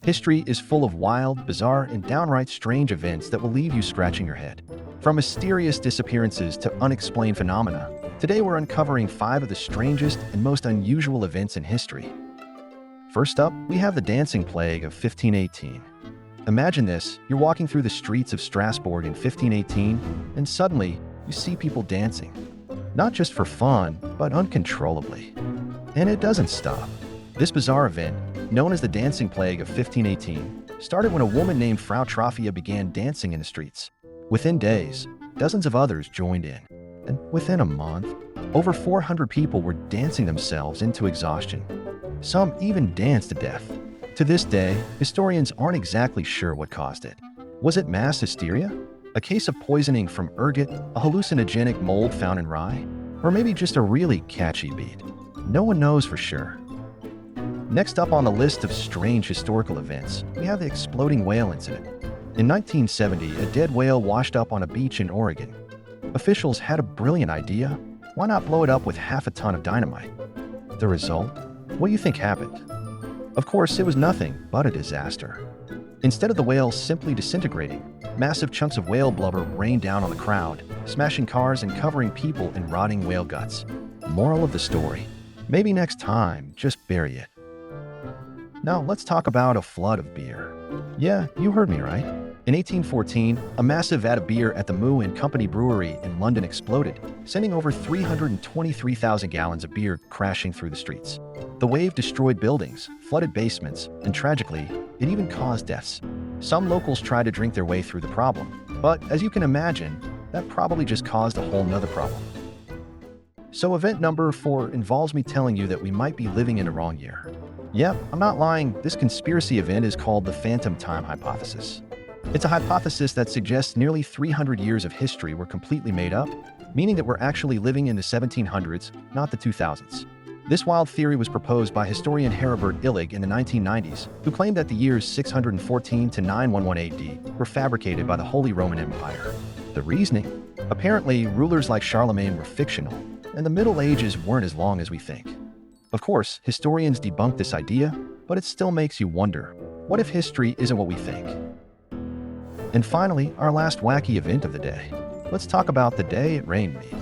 History is full of wild, bizarre, and downright strange events that will leave you scratching your head. From mysterious disappearances to unexplained phenomena, today we're uncovering 5 of the strangest and most unusual events in history. First up, we have the dancing plague of 1518. Imagine this, you're walking through the streets of Strasbourg in 1518, and suddenly, you see people dancing. Not just for fun, but uncontrollably. And it doesn't stop. This bizarre event, known as the dancing plague of 1518, started when a woman named Frau Trophia began dancing in the streets. Within days, dozens of others joined in. And within a month, over 400 people were dancing themselves into exhaustion. Some even danced to death. To this day, historians aren't exactly sure what caused it. Was it mass hysteria? A case of poisoning from ergot, a hallucinogenic mold found in rye? Or maybe just a really catchy beat? No one knows for sure. Next up on the list of strange historical events, we have the exploding whale incident. In 1970, a dead whale washed up on a beach in Oregon. Officials had a brilliant idea. Why not blow it up with half a ton of dynamite? The result? What do you think happened? Of course, it was nothing but a disaster. Instead of the whale simply disintegrating, massive chunks of whale blubber rained down on the crowd, smashing cars and covering people in rotting whale guts. Moral of the story: maybe next time, just bury it. Now let's talk about a flood of beer. Yeah, you heard me right. In 1814, a massive vat of beer at the Moo and Company Brewery in London exploded, sending over 323,000 gallons of beer crashing through the streets. The wave destroyed buildings, flooded basements, and tragically, it even caused deaths. Some locals tried to drink their way through the problem, but as you can imagine, that probably just caused a whole nother problem. So event number 4 involves me telling you that we might be living in the wrong year. Yep, I'm not lying, this conspiracy event is called the Phantom Time Hypothesis. It's a hypothesis that suggests nearly 300 years of history were completely made up, meaning that we're actually living in the 1700s, not the 2000s. This wild theory was proposed by historian Heribert Illig in the 1990s, who claimed that the years 614 to 911 AD were fabricated by the Holy Roman Empire. The reasoning? Apparently, rulers like Charlemagne were fictional, and the Middle Ages weren't as long as we think. Of course, historians debunk this idea, but it still makes you wonder, what if history isn't what we think? And finally, our last wacky event of the day. Let's talk about the day it rained meat.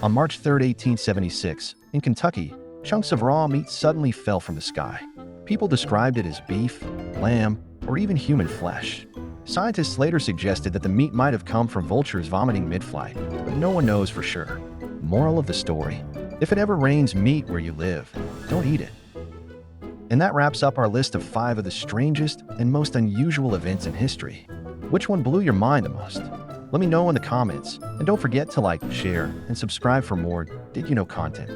On March 3, 1876, in Kentucky, chunks of raw meat suddenly fell from the sky. People described it as beef, lamb, or even human flesh. Scientists later suggested that the meat might have come from vultures vomiting mid-flight, but no one knows for sure. Moral of the story: if it ever rains meat where you live, don't eat it. And that wraps up our list of 5 of the strangest and most unusual events in history. Which one blew your mind the most? Let me know in the comments, and don't forget to like, share, and subscribe for more Did You Know content.